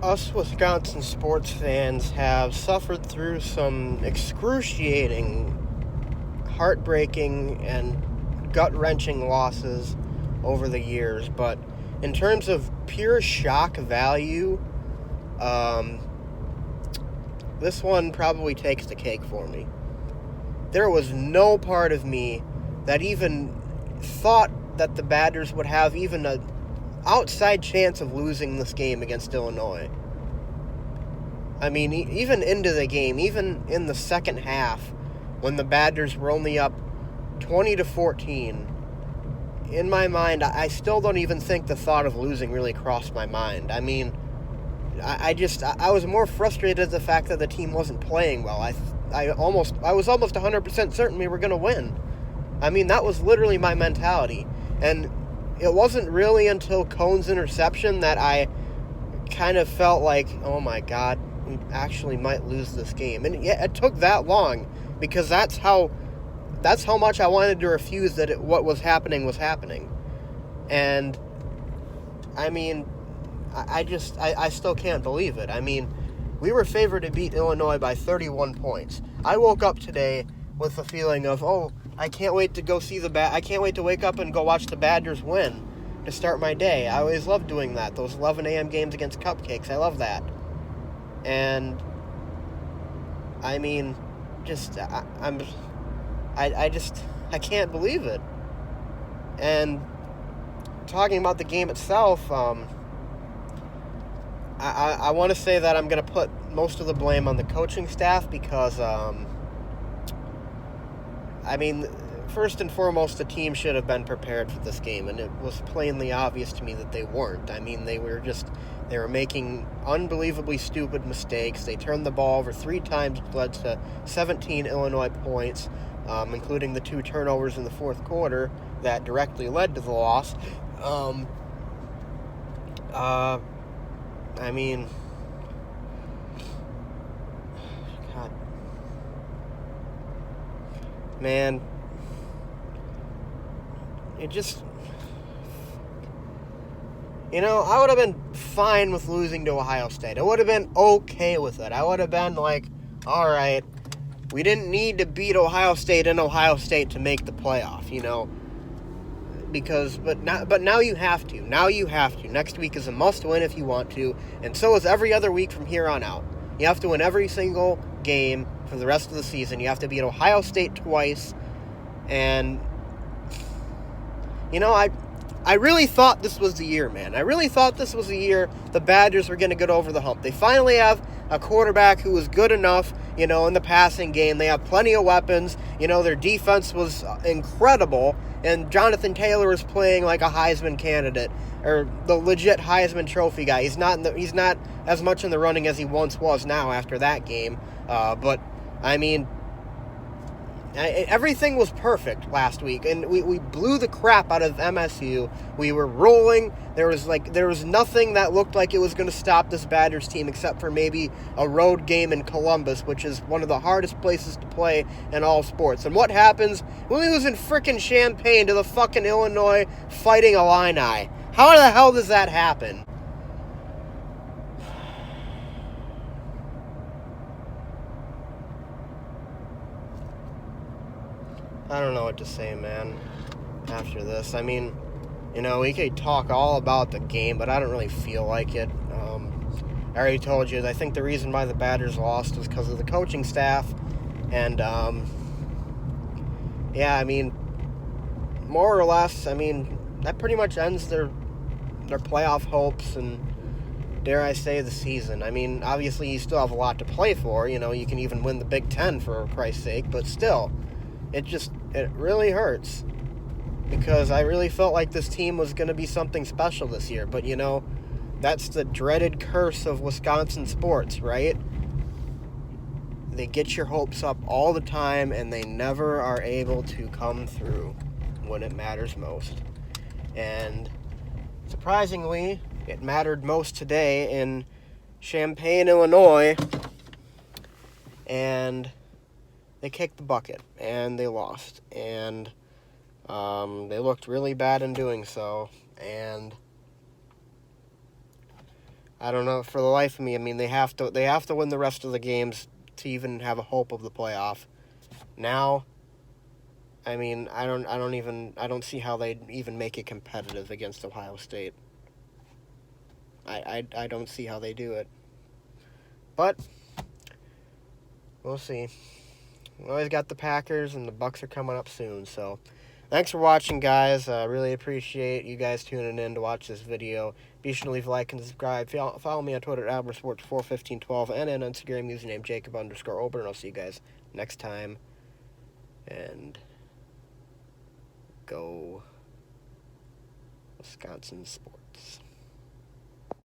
us Wisconsin sports fans have suffered through some excruciating, heartbreaking, and gut-wrenching losses over the years, but in terms of pure shock value, this one probably takes the cake for me. There was no part of me that even thought that the Badgers would have even an outside chance of losing this game against Illinois. I mean, even into the game, even in the second half, when the Badgers were only up 20-14, in my mind, I still don't even think the thought of losing really crossed my mind. I mean, I was more frustrated at the fact that the team wasn't playing well. I was almost 100% certain we were going to win. I mean, that was literally my mentality. And it wasn't really until Cohn's interception that I kind of felt like, oh my God, we actually might lose this game. And yeah, it took that long because that's how much I wanted to refuse that what was happening was happening. And I mean, I still can't believe it. I mean, we were favored to beat Illinois by 31 points. I woke up today with the feeling of, I can't wait to go see I can't wait to wake up and go watch the Badgers win to start my day. I always love doing that. Those 11 a.m. games against Cupcakes. I love that. And I mean, I can't believe it. And talking about the game itself, I want to say that I'm going to put most of the blame on the coaching staff because, I mean, first and foremost, the team should have been prepared for this game, and it was plainly obvious to me that they weren't. I mean, they were making unbelievably stupid mistakes. They turned the ball over 3 times, which led to 17 Illinois points, including the 2 turnovers in the fourth quarter that directly led to the loss. I mean, God, man, it just, I would have been fine with losing to Ohio State. I would have been okay with it. I would have been like, all right, we didn't need to beat Ohio State in Ohio State to make the playoff, but now you have to. Now you have to. Next week is a must-win if you want to, and so is every other week from here on out. You have to win every single game for the rest of the season. You have to beat Ohio State twice, and, I really thought this was the year, man. I really thought this was the year the Badgers were going to get over the hump. They finally have a quarterback who was good enough, in the passing game. They have plenty of weapons. Their defense was incredible, and Jonathan Taylor is playing like a Heisman candidate, or the legit Heisman Trophy guy. He's not as much in the running as he once was now after that game. But, I mean, everything was perfect last week, and we blew the crap out of MSU. We were rolling. There was nothing that looked like it was going to stop this Badgers team except for maybe a road game in Columbus, which is one of the hardest places to play in all sports. And what happens? We lose in frickin' Champaign to the fucking Illinois Fighting Illini. How the hell does that happen? I don't know what to say, man, after this. I mean, we could talk all about the game, but I don't really feel like it. I already told you, I think the reason why the Badgers lost was because of the coaching staff. And, yeah, I mean, more or less, I mean, that pretty much ends their playoff hopes and, dare I say, the season. I mean, obviously you still have a lot to play for. You can even win the Big Ten, for Christ's sake, but still. It really hurts because I really felt like this team was going to be something special this year. But, that's the dreaded curse of Wisconsin sports, right? They get your hopes up all the time, and they never are able to come through when it matters most. And surprisingly, it mattered most today in Champaign, Illinois, and they kicked the bucket, and they lost, and they looked really bad in doing so, and I don't know for the life of me. I mean, they have to win the rest of the games to even have a hope of the playoff. Now, I mean, I don't see how they'd even make it competitive against Ohio State. I don't see how they do it. But we'll see. We always got the Packers, and the Bucks are coming up soon. So, thanks for watching, guys. I really appreciate you guys tuning in to watch this video. Be sure to leave a like and subscribe. Follow me on Twitter at AlbertSports41512 and on Instagram username Jacob_Ober. And I'll see you guys next time. And go Wisconsin sports.